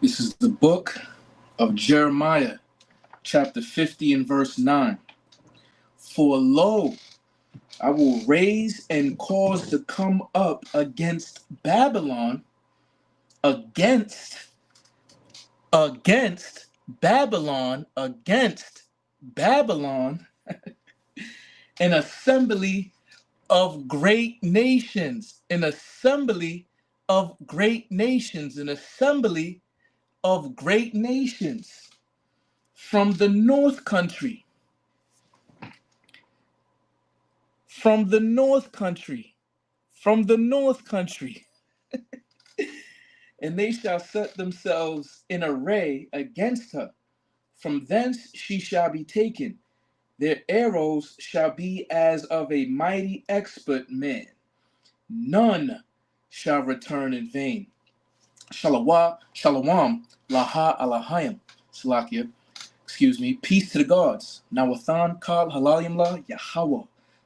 This is the book of Jeremiah, chapter 50 and verse 9. For lo, I will raise and cause to come up against Babylon, against Babylon, an assembly of great nations, an assembly of great nations, an assembly of great nations from the north country, from the north country, from the north country. And they shall set themselves in array against her. From thence she shall be taken. Their arrows shall be as of a mighty expert man. None shall return in vain. Shalom, laha alahayim. Salakia. Excuse me. Peace to the gods. Nawathan kal halalim la Yahweh.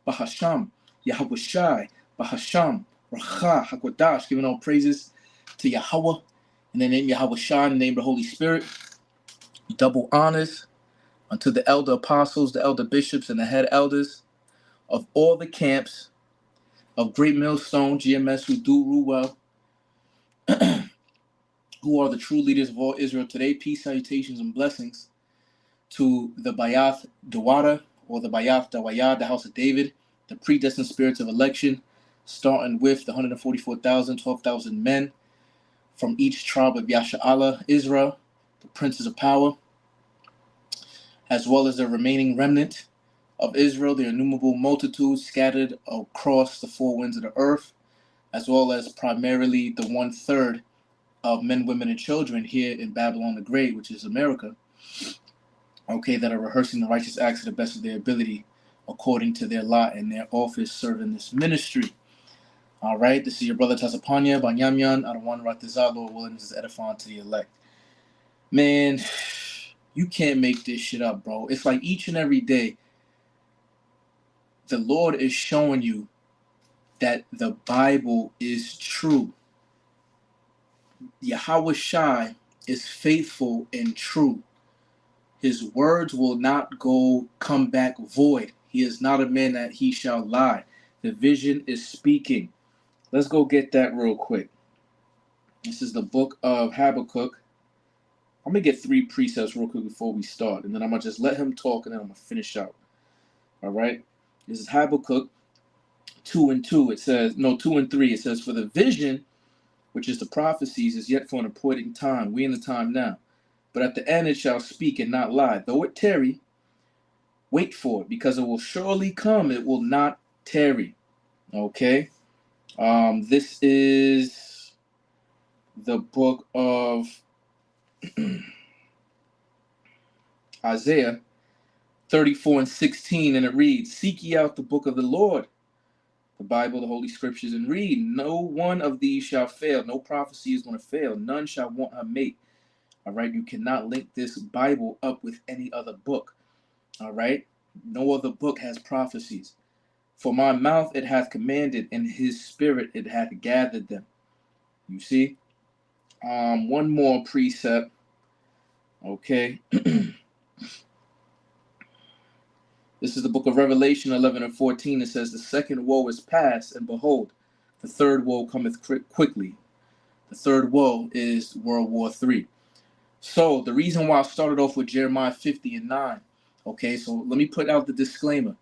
Bahasham. Yahweh Shai. Bahasham. Racha Hakodash. Giving all praises to Yahweh. In the name Yahweh Shai, in the name of the Holy Spirit. Double honors unto the elder apostles, the elder bishops, and the head elders of all the camps of Great Millstone, GMS, who do rule well, who are the true leaders of all Israel today. Peace, salutations, and blessings to the Bayath Dawada, or the Bayath Dawayah, the house of David, the predestined spirits of election, starting with the 144,000, 12,000 men from each tribe of Yasha'Allah, Israel, the princes of power, as well as the remaining remnant of Israel, the innumerable multitudes scattered across the four winds of the earth, as well as primarily the 1/3 of men, women, and children here in Babylon the Great, which is America, that are rehearsing the righteous acts to the best of their ability, according to their lot and their office serving this ministry. All right, this is your brother Tazapanya, Banyamyan, Adawan Ratizah, Lord willing, this is edifying to the elect. Man, you can't make this shit up, bro. It's like each and every day, the Lord is showing you that the Bible is true. Yahweh Shai is faithful and true. His words will not come back void. He is not a man that he shall lie. The vision is speaking. Let's go get that real quick. This is the book of Habakkuk. I'm going to get 3 precepts real quick before we start, and then I'm going to just let him talk, and then I'm going to finish out. All right? This is Habakkuk 2 and 2. It says, 2 and 3. It says, for the vision, which is the prophecies, is yet for an appointed time. We in the time now. But at the end it shall speak and not lie. Though it tarry, wait for it, because it will surely come. It will not tarry. Okay? This is the book of Isaiah 34 and 16, and it reads, seek ye out the book of the Lord, the Bible, the Holy Scriptures, and read. No one of these shall fail. No prophecy is going to fail. None shall want her mate. All right? You cannot link this Bible up with any other book. All right? No other book has prophecies. For my mouth it hath commanded, and his spirit it hath gathered them. You see? One more precept. Okay? This is the book of Revelation 11 and 14. It says, the second woe is past, and behold, the third woe cometh quickly. The third woe is World War III. So the reason why I started off with Jeremiah 50 and 9, okay, so let me put out the disclaimer,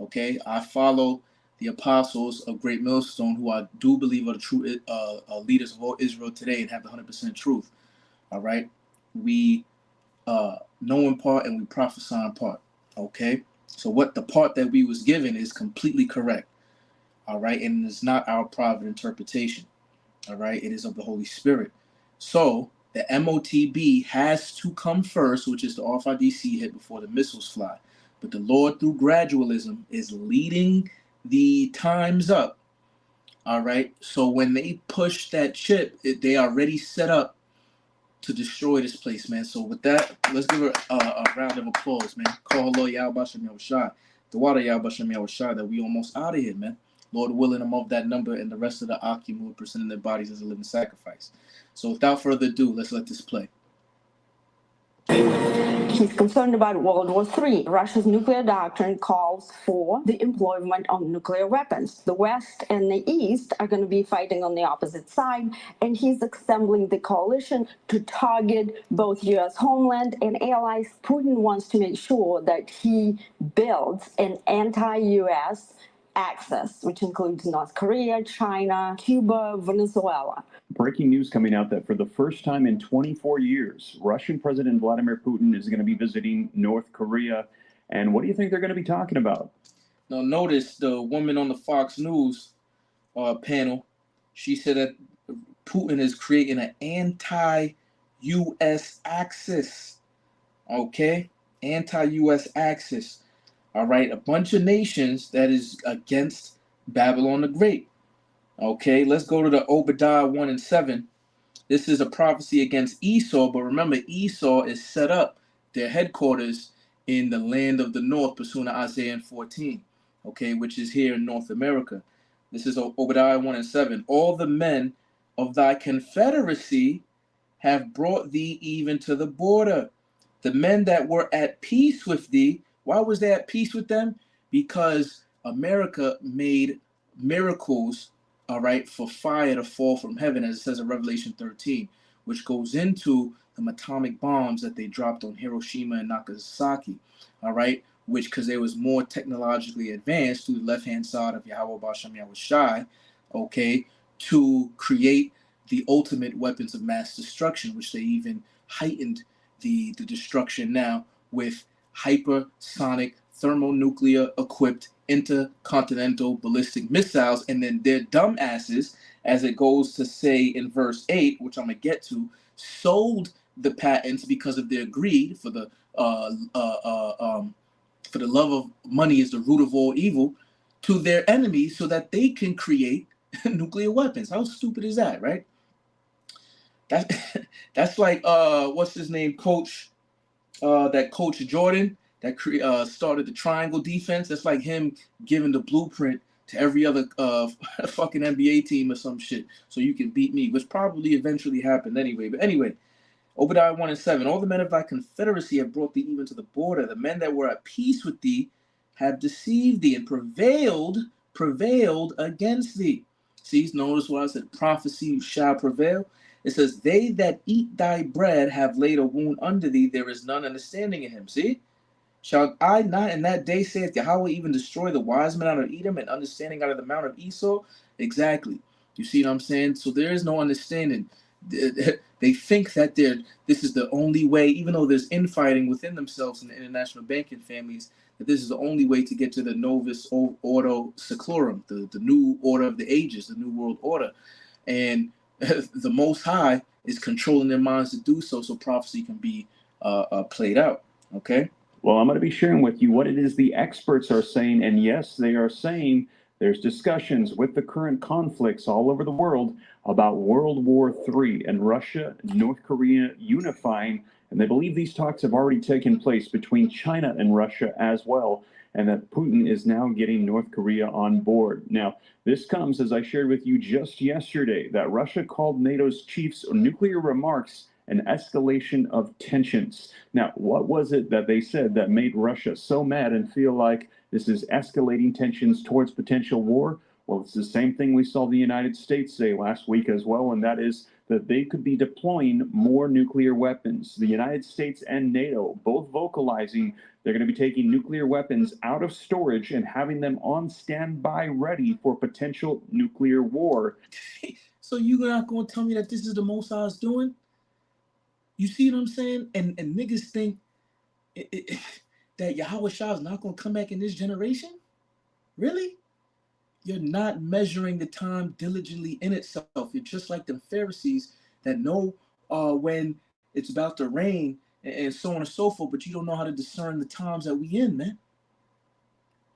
okay? I follow the apostles of Great Millstone, who I do believe are the true leaders of all Israel today and have the 100% truth, all right? We know in part and we prophesy in part, okay? So what the part that we was given is completely correct, all right? And it's not our private interpretation, all right? It is of the Holy Spirit. So the MOTB has to come first, which is the RFIDC hit before the missiles fly. But the Lord, through gradualism, is leading the times up, all right? So when they push that chip, they are already set up to destroy this place, man. So with that, let's give her a round of applause, man. Call hello, Yahbasham Yahushai. The water Yahbasham Yahushai, that we almost out of here, man. Lord willing, I'm of that number, and the rest of the Akim who are presenting their bodies as a living sacrifice. So without further ado, let's let this play. He's concerned about World War III. Russia's nuclear doctrine calls for the employment of nuclear weapons. The West and the East are going to be fighting on the opposite side, and he's assembling the coalition to target both U.S. homeland and allies. Putin wants to make sure that he builds an anti-U.S. axis, which includes North Korea, China, Cuba, Venezuela. Breaking news coming out that for the first time in 24 years, Russian President Vladimir Putin is going to be visiting North Korea. And what do you think they're going to be talking about? Now, notice the woman on the Fox News panel. She said that Putin is creating an anti-U.S. axis. Okay? Anti-U.S. axis. All right? A bunch of nations that is against Babylon the Great. Okay? Let's go to the Obadiah 1 and 7. This is a prophecy against Esau, but remember, Esau is set up their headquarters in the land of the north, pursuant to Isaiah 14, okay, which is here in North America. This is Obadiah 1 and 7. All the men of thy confederacy have brought thee even to the border. The men that were at peace with thee, why was they at peace with them? Because America made miracles, all right, for fire to fall from heaven, as it says in Revelation 13, which goes into the atomic bombs that they dropped on Hiroshima and Nagasaki, all right, which, because they was more technologically advanced through the left-hand side of Yahweh Bashem Yahweh Shai, okay, to create the ultimate weapons of mass destruction, which they even heightened the destruction now with hypersonic thermonuclear equipped intercontinental ballistic missiles. And then their dumb asses, as it goes to say in verse 8, which I'm gonna get to, sold the patents because of their greed for the love of money is the root of all evil, to their enemies so that they can create nuclear weapons. How stupid is that, right? That's like what's his name, coach, that coach Jordan that started the triangle defense. That's like him giving the blueprint to every other fucking NBA team or some shit, so you can beat me, which probably eventually happened anyway. But anyway, Obadiah 1 and 7. All the men of thy confederacy have brought thee even to the border. The men that were at peace with thee have deceived thee and prevailed against thee. See, notice what I said, prophecy shall prevail. It says, they that eat thy bread have laid a wound under thee. There is none understanding in him. See? Shall I not in that day, saith Yahweh, even destroy the wise men out of Edom and understanding out of the mount of Esau? Exactly. You see what I'm saying? So there is no understanding. They think that this is the only way, even though there's infighting within themselves in the international banking families, that this is the only way to get to the Novus Ordo Seclorum, the new order of the ages, the new world order. And the Most High is controlling their minds to do so prophecy can be played out. Okay? Well, I'm going to be sharing with you what it is the experts are saying. And yes, they are saying there's discussions with the current conflicts all over the world about World War III and Russia and North Korea unifying. And they believe these talks have already taken place between China and Russia as well, and that Putin is now getting North Korea on board. Now, this comes, as I shared with you just yesterday, that Russia called NATO's chiefs nuclear remarks an escalation of tensions. Now, what was it that they said that made Russia so mad and feel like this is escalating tensions towards potential war? Well, it's the same thing we saw the United States say last week as well, and that is that they could be deploying more nuclear weapons. The United States and NATO both vocalizing they're going to be taking nuclear weapons out of storage and having them on standby ready for potential nuclear war. So you're not going to tell me that this is the Most High's doing? You see what I'm saying? And niggas think that Yahweh Shah is not going to come back in this generation? Really? You're not measuring the time diligently in itself. You're just like the Pharisees that know when it's about to rain and so on and so forth, but you don't know how to discern the times that we in, man.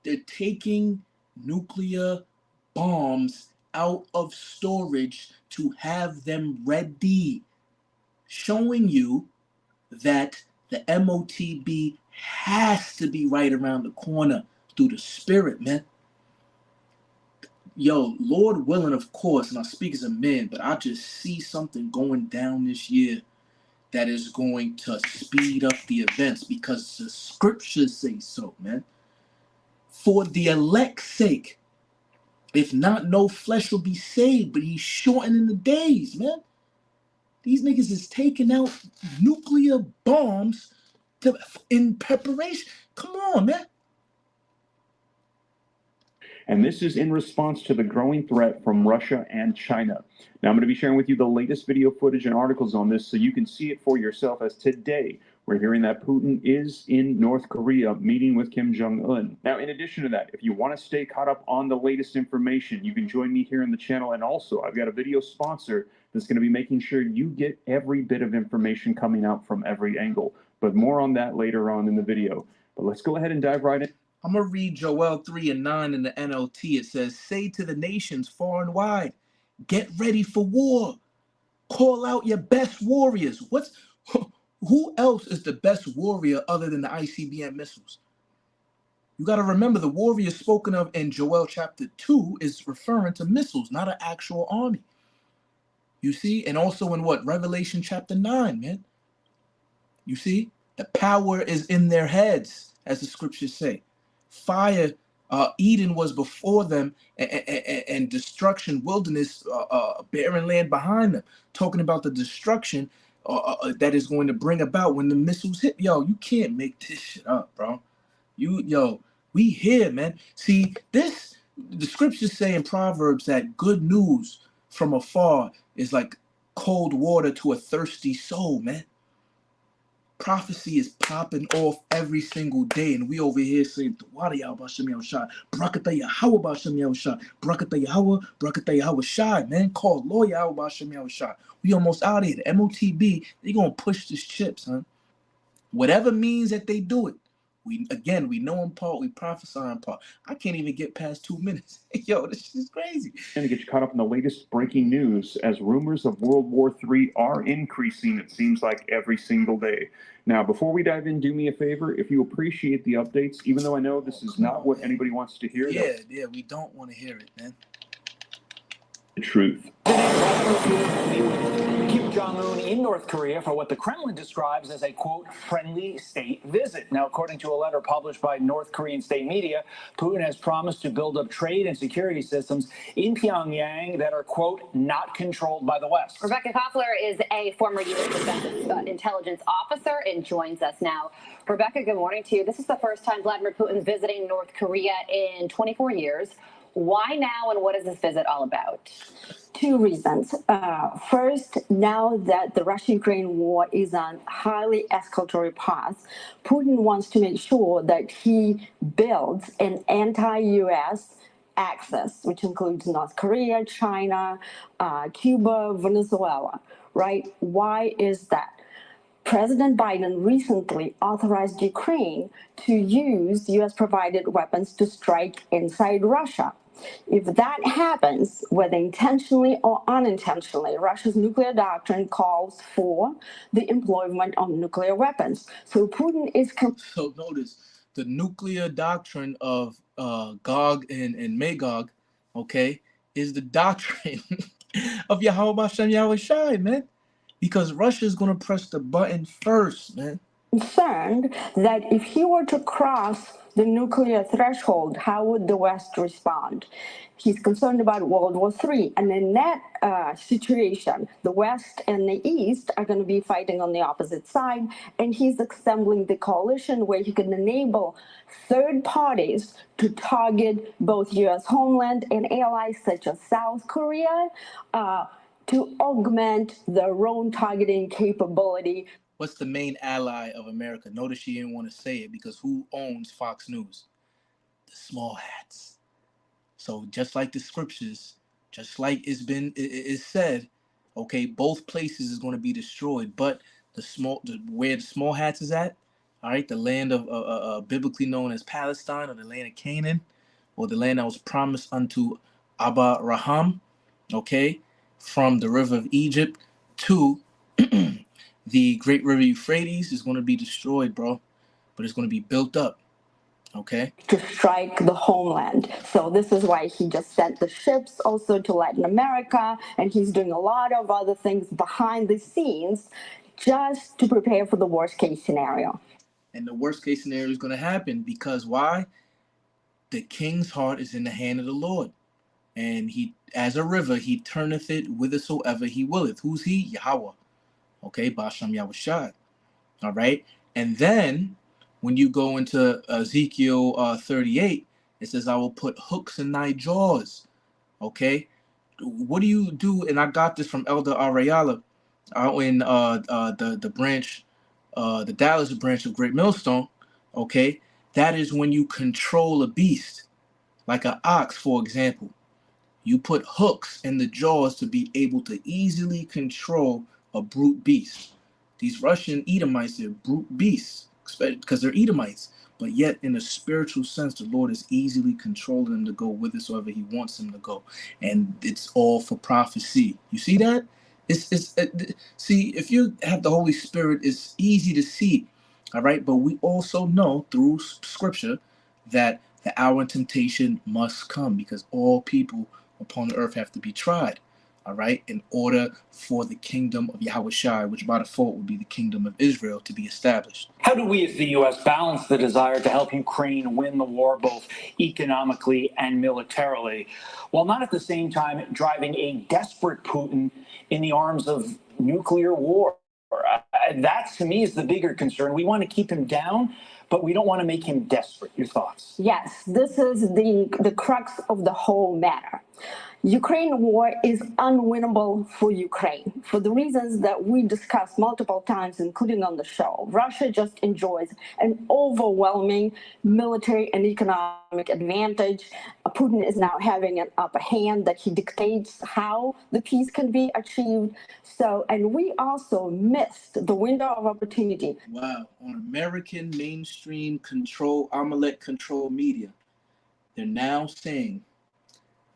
They're taking nuclear bombs out of storage to have them ready, showing you that the MOTB has to be right around the corner through the spirit, man. Yo, Lord willing, of course, and I speak as a man, but I just see something going down this year that is going to speed up the events because the scriptures say so, man. For the elect's sake, if not, no flesh will be saved, but he's shortening the days, man. These niggas is taking out nuclear bombs in preparation. Come on, man. And this is in response to the growing threat from Russia and China. Now, I'm going to be sharing with you the latest video footage and articles on this so you can see it for yourself, as today we're hearing that Putin is in North Korea meeting with Kim Jong-un. Now, in addition to that, if you want to stay caught up on the latest information, you can join me here in the channel. And also, I've got a video sponsor that's going to be making sure you get every bit of information coming out from every angle. But more on that later on in the video. But let's go ahead and dive right in. I'm going to read Joel 3:9 in the NLT. It says, say to the nations far and wide, get ready for war. Call out your best warriors. Who else is the best warrior other than the ICBM missiles? You got to remember the warrior spoken of in Joel chapter 2 is referring to missiles, not an actual army. You see? And also in what? Revelation chapter 9, man. You see? The power is in their heads, as the scriptures say. Fire, Eden was before them, and destruction, wilderness, barren land behind them. Talking about the destruction that is going to bring about when the missiles hit. Yo, you can't make this shit up, bro. We here, man. See, the scriptures say in Proverbs that good news from afar is like cold water to a thirsty soul, man. Prophecy is popping off every single day, and we over here saying, Brakata Yahweh Bashem Yahushua, Brakata Yahweh, Brakata Yahushua, man, called Lord Yahweh Bashem Yahushua. We almost out of here. The MOTB, they gonna push this chip, son. Whatever means that they do it. We know in part, we prophesy in part. I can't even get past 2 minutes. Yo, this is crazy. And to get you caught up in the latest breaking news, as rumors of World War III are increasing, it seems like every single day. Now, before we dive in, do me a favor. If you appreciate the updates, even though I know this is not what anybody wants to hear. Yeah, we don't want to hear it, man. The truth. Kim Jong-un in North Korea for what the Kremlin describes as a, quote, friendly state visit. Now, according to a letter published by North Korean state media, Putin has promised to build up trade and security systems in Pyongyang that are, quote, not controlled by the West. Rebecca Koffler is a former U.S. Defense Intelligence officer and joins us now. Rebecca, good morning to you. This is the first time Vladimir Putin's visiting North Korea in 24 years. Why now, and what is this visit all about? 2 reasons. First, now that the Russia-Ukraine war is on highly escalatory path, Putin wants to make sure that he builds an anti-U.S. axis, which includes North Korea, China, Cuba, Venezuela, right? Why is that? President Biden recently authorized Ukraine to use U.S.-provided weapons to strike inside Russia. If that happens, whether intentionally or unintentionally, Russia's nuclear doctrine calls for the employment of nuclear weapons. So Putin is... So notice, the nuclear doctrine of Gog and Magog, okay, is the doctrine of Yahweh Bashem Yahushua, man. Because Russia's going to press the button first, man. Concerned that if he were to cross the nuclear threshold, how would the West respond? He's concerned about World War III. And in that situation, the West and the East are going to be fighting on the opposite side. And he's assembling the coalition where he can enable third parties to target both U.S. homeland and allies such as South Korea, to augment their own targeting capability. What's the main ally of America? Notice she didn't want to say it because who owns Fox News? The small hats. So just like the scriptures, just like it's said, okay, both places is going to be destroyed. But where the small hats is at, all right, the land of biblically known as Palestine, or the land of Canaan, or the land that was promised unto Abraham, okay, from the river of Egypt to the great river Euphrates is going to be destroyed, bro. But it's going to be built up, okay? To strike the homeland. So this is why he just sent the ships also to Latin America, and he's doing a lot of other things behind the scenes just to prepare for the worst case scenario. And the worst case scenario is going to happen because why? The king's heart is in the hand of the Lord. And he, as a river, he turneth it whithersoever he willeth. Who's he? Yahweh. Okay, Basham Yahushai. All right. And then when you go into Ezekiel 38, it says, I will put hooks in thy jaws. Okay. What do you do? And I got this from Elder Ariala out in the branch, the Dallas branch of Great Millstone. Okay. That is when you control a beast, like an ox, for example. You put hooks in the jaws to be able to easily control a brute beast. These Russian Edomites, they're brute beasts because they're Edomites. But yet, in a spiritual sense, the Lord is easily controlling them to go whithersoever He wants them to go, and it's all for prophecy. You see that? See, if you have the Holy Spirit, it's easy to see. All right, but we also know through Scripture that the hour of temptation must come because all people upon the earth have to be tried, all right, in order for the kingdom of Yahushua, which by default would be the kingdom of Israel, to be established. How do we as the U.S. balance the desire to help Ukraine win the war both economically and militarily, while not at the same time driving a desperate Putin in the arms of nuclear war? That, to me, is the bigger concern. We want to keep him down, but we don't want to make him desperate. Your thoughts? Yes, this is the crux of the whole matter. Ukraine war is unwinnable for Ukraine for the reasons that we discussed multiple times, including on the show. Russia just enjoys an overwhelming military and economic advantage. Putin is now having an upper hand that he dictates how the peace can be achieved. So, and we also missed the window of opportunity. Wow, on American mainstream control, Amalek control media, they're now saying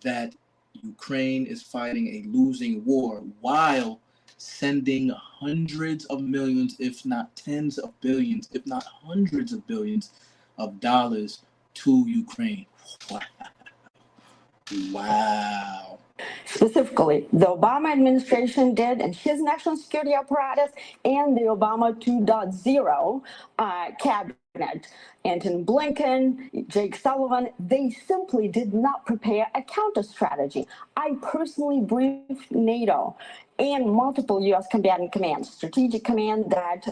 that Ukraine is fighting a losing war while sending hundreds of millions, if not tens of billions, if not hundreds of billions of dollars to Ukraine. Wow. Wow. Specifically, the Obama administration did, and his national security apparatus, and the Obama 2.0 cabinet, Antony Blinken, Jake Sullivan, they simply did not prepare a counter strategy. I personally briefed NATO and multiple U.S. combatant commands, strategic command that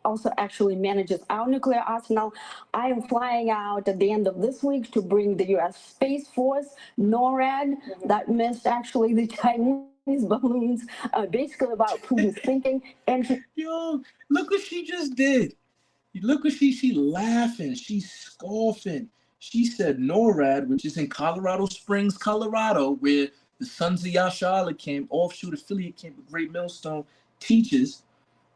also actually manages our nuclear arsenal. I am flying out at the end of this week to bring the U.S. Space Force, NORAD, that missed actually the Chinese balloons, basically about Putin's thinking. And Yo, look what she just did. Look what she laughing, she's scoffing. She said NORAD, which is in Colorado Springs, Colorado, where the Sons of Yashala camp, offshoot affiliate camp of Great Millstone, teaches.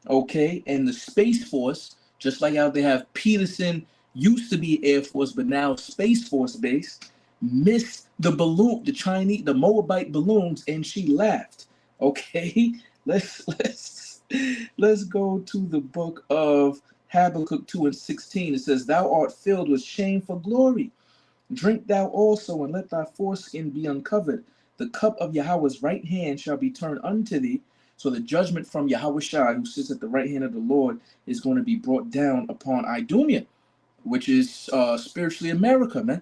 Okay, and the Space Force, just like how they have Peterson, used to be Air Force, but now Space Force base, missed the balloon, the Chinese, the Moabite balloons, and she laughed. Okay, let's go to the book of Habakkuk 2:16. It says, "Thou art filled with shame for glory. Drink thou also, and let thy foreskin be uncovered. The cup of Yahweh's right hand shall be turned unto thee." So the judgment from Yahushua, who sits at the right hand of the Lord, is going to be brought down upon Idumea, which is spiritually America, man.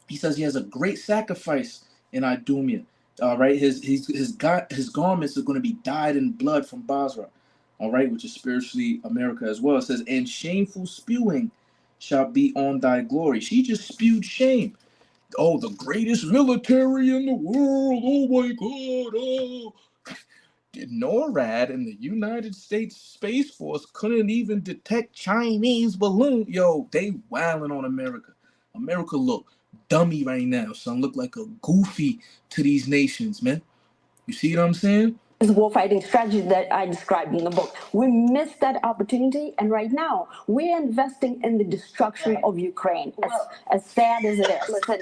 He says he has a great sacrifice in Idumea. All right, his garments are going to be dyed in blood from Basra. All right, which is spiritually America as well. It says, "And shameful spewing shall be on thy glory." She just spewed shame. Oh, the greatest military in the world. Oh my God. Oh. NORAD and the United States Space Force couldn't even detect Chinese balloon. Yo, they wilding on America. America look dummy right now, son. Look like a goofy to these nations, man. You see what I'm saying? This warfighting strategy that I described in the book. We missed that opportunity, and right now we're investing in the destruction of Ukraine. As sad as it is. Listen.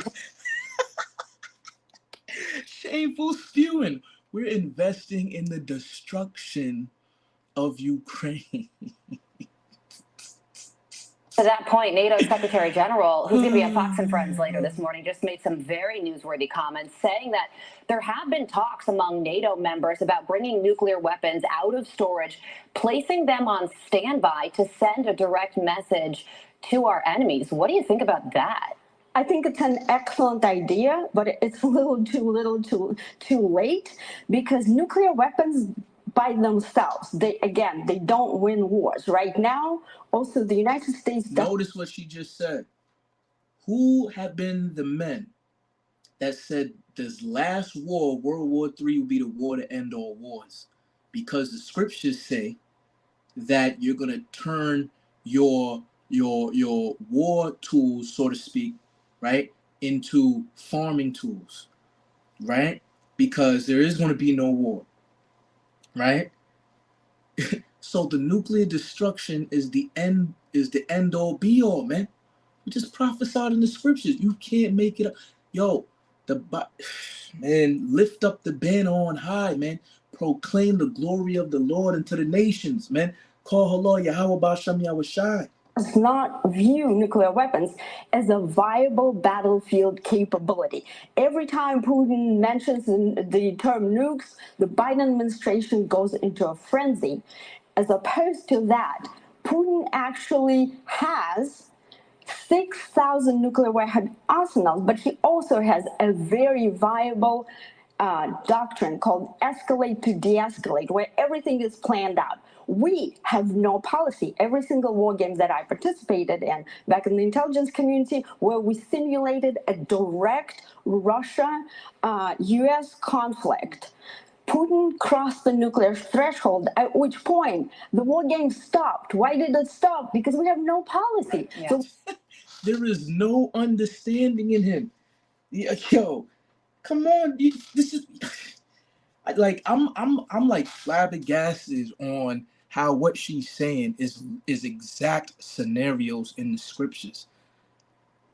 Shameful spewing. We're investing in the destruction of Ukraine. To that point, NATO Secretary General, who's going to be on Fox and Friends later this morning, just made some very newsworthy comments saying that there have been talks among NATO members about bringing nuclear weapons out of storage, placing them on standby to send a direct message to our enemies. What do you think about that? I think it's an excellent idea, but it's a little too late, because nuclear weapons by themselves, they don't win wars. Right now, also the United States. Notice what she just said. Who have been the men that said this last war, World War III, will be the war to end all wars? Because the scriptures say that you're gonna turn your war tools, so to speak, right, into farming tools, right? Because there is going to be no war, right? So the nuclear destruction is the end all be all, man. We just prophesied in the scriptures. You can't make it up. Yo, man, lift up the banner on high, man. Proclaim the glory of the Lord unto the nations, man. Call Allah Yahweh Ba'Shem Yahushai. Does not view nuclear weapons as a viable battlefield capability. Every time Putin mentions the term nukes, the Biden administration goes into a frenzy. As opposed to that, Putin actually has 6,000 nuclear weapon arsenals, but he also has a very viable doctrine called escalate to de-escalate, where everything is planned out. We have no policy. Every single war game that I participated in back in the intelligence community, where we simulated a direct Russia-US conflict, Putin crossed the nuclear threshold, at which point the war game stopped. Why did it stop? Because we have no policy. Yeah. So there is no understanding in him. Yo, come on, this is like I'm like flabbergasted on how what she's saying is exact scenarios in the scriptures.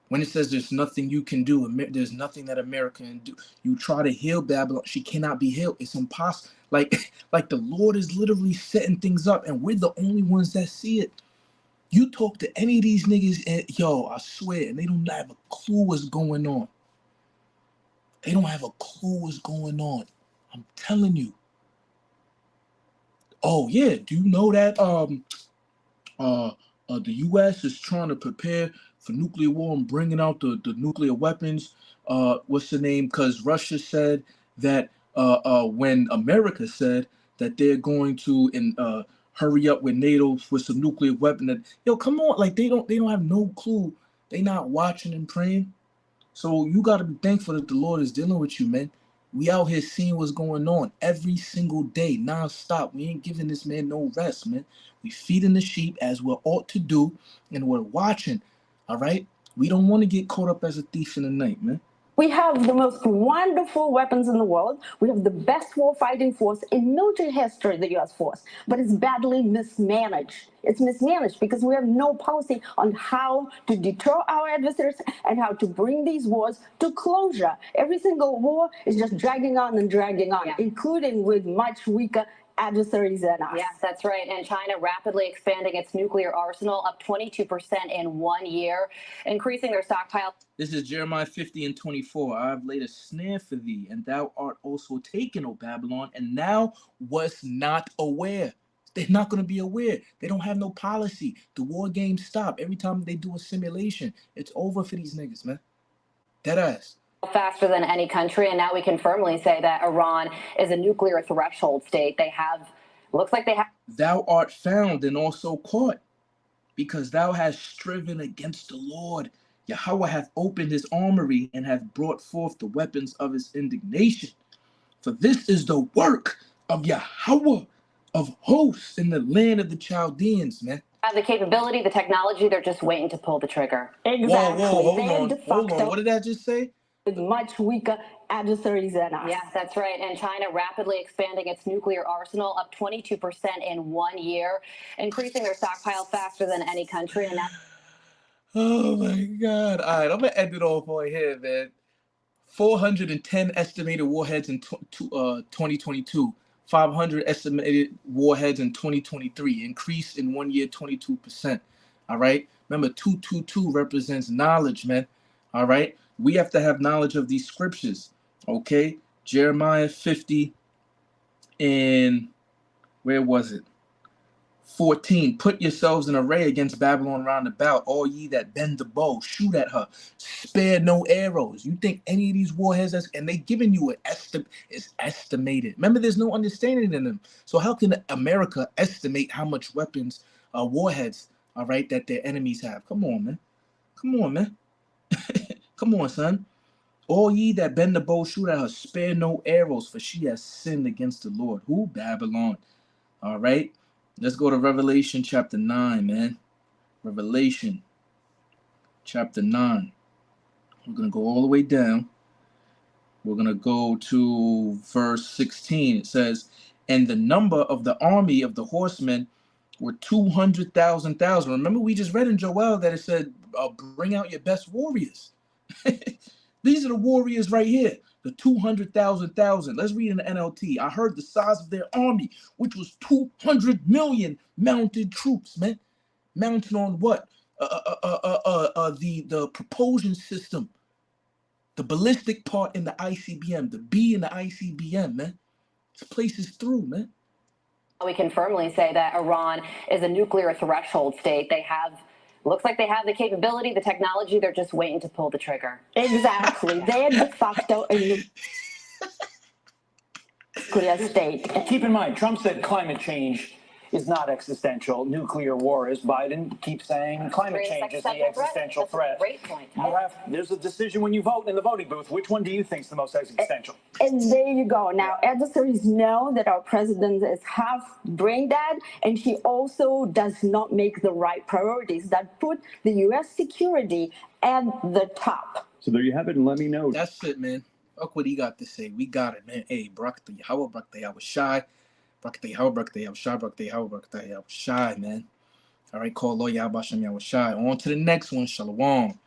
When it says there's nothing you can do, there's nothing that America can do. You try to heal Babylon, she cannot be healed. It's impossible. Like the Lord is literally setting things up, and we're the only ones that see it. You talk to any of these niggas, and yo, I swear, and they don't have a clue what's going on. They don't have a clue what's going on. I'm telling you. Oh yeah, do you know that the U.S. is trying to prepare for nuclear war and bringing out the nuclear weapons? What's the name? Because Russia said that when America said that they're going to hurry up with NATO with some nuclear weapon. That, yo, come on, like they don't have no clue. They not watching and praying. So you got to be thankful that the Lord is dealing with you, man. We out here seeing what's going on every single day, non-stop. We ain't giving this man no rest, man. We feeding the sheep as we're ought to do, and we're watching, all right? We don't want to get caught up as a thief in the night, man. we have the most wonderful weapons in the world. We have the best war fighting force in military history, the U.S. force, but it's badly mismanaged. It's mismanaged because we have no policy on how to deter our adversaries and how to bring these wars to closure. Every single war is just dragging on and dragging on, including with much weaker adversaries than us. Yes, that's right. And China rapidly expanding its nuclear arsenal, up 22% in 1 year, increasing their stockpile. This is Jeremiah 50:24. I have laid a snare for thee, and thou art also taken, O Babylon, and thou wast not aware. They're not going to be aware. They don't have no policy. The war games stop. Every time they do a simulation, it's over for these niggas, man. Deadass. Faster than any country, and now we can firmly say that Iran is a nuclear threshold state. They have, looks like they have. Thou art found and also caught, because thou hast striven against the Lord. Yahweh hath opened his armory and hath brought forth the weapons of his indignation. For this is the work of Yahweh of hosts in the land of the Chaldeans, man. Have the capability, the technology, they're just waiting to pull the trigger. Exactly. Hold on. What did that just say? With much weaker adversaries than us. Yes, that's right. And China rapidly expanding its nuclear arsenal, up 22% in 1 year, increasing their stockpile faster than any country. And that. Oh my God. All right, I'm going to end it off right here, man. 410 estimated warheads in 2022. 500 estimated warheads in 2023. Increase in 1 year, 22%. All right. Remember, 222 represents knowledge, man. All right. We have to have knowledge of these scriptures. Okay. Jeremiah 50 and where was it? 14. Put yourselves in array against Babylon round about, all ye that bend the bow, shoot at her, spare no arrows. You think any of these warheads, and they giving you it's estimated. Remember, there's no understanding in them. So how can America estimate how much weapons, warheads, all right, that their enemies have? Come on, man. Come on, man. Come on, son. All ye that bend the bow, shoot at her, spare no arrows, for she has sinned against the Lord. Who? Babylon. All right. Let's go to Revelation chapter 9, man. Revelation chapter 9. We're going to go all the way down. We're going to go to verse 16. It says, and the number of the army of the horsemen were 200,000. Remember, we just read in Joel that it said, bring out your best warriors. These are the warriors right here. The 200,000. Let's read in the NLT. I heard the size of their army, which was 200 million mounted troops, man. Mounted on what? The propulsion system, the ballistic part in the ICBM, the B in the ICBM, man. This place is through, man. We can firmly say that Iran is a nuclear threshold state. Looks like they have the capability, the technology. They're just waiting to pull the trigger. Exactly. They're de facto a nuclear state. Keep in mind, Trump said climate change is not existential. Nuclear war is. Biden keeps saying climate change is the existential threat. Great point. There's a decision when you vote in the voting booth. Which one do you think is the most existential? And there you go. Now, adversaries know that our president is half brain dead, and he also does not make the right priorities that put the U.S. security at the top. So there you have it, and let me know. That's it, man. Fuck what he got to say. We got it, man. Hey, Barak Yahweh, Barak Yahweh Shai. Barak Yahweh, Barak Yahweh Shai, Barak Yahweh, Barak Yahweh Shai, man. All right, call Lord Yahweh Shem Yahweh Shai. On to the next one. Shalom.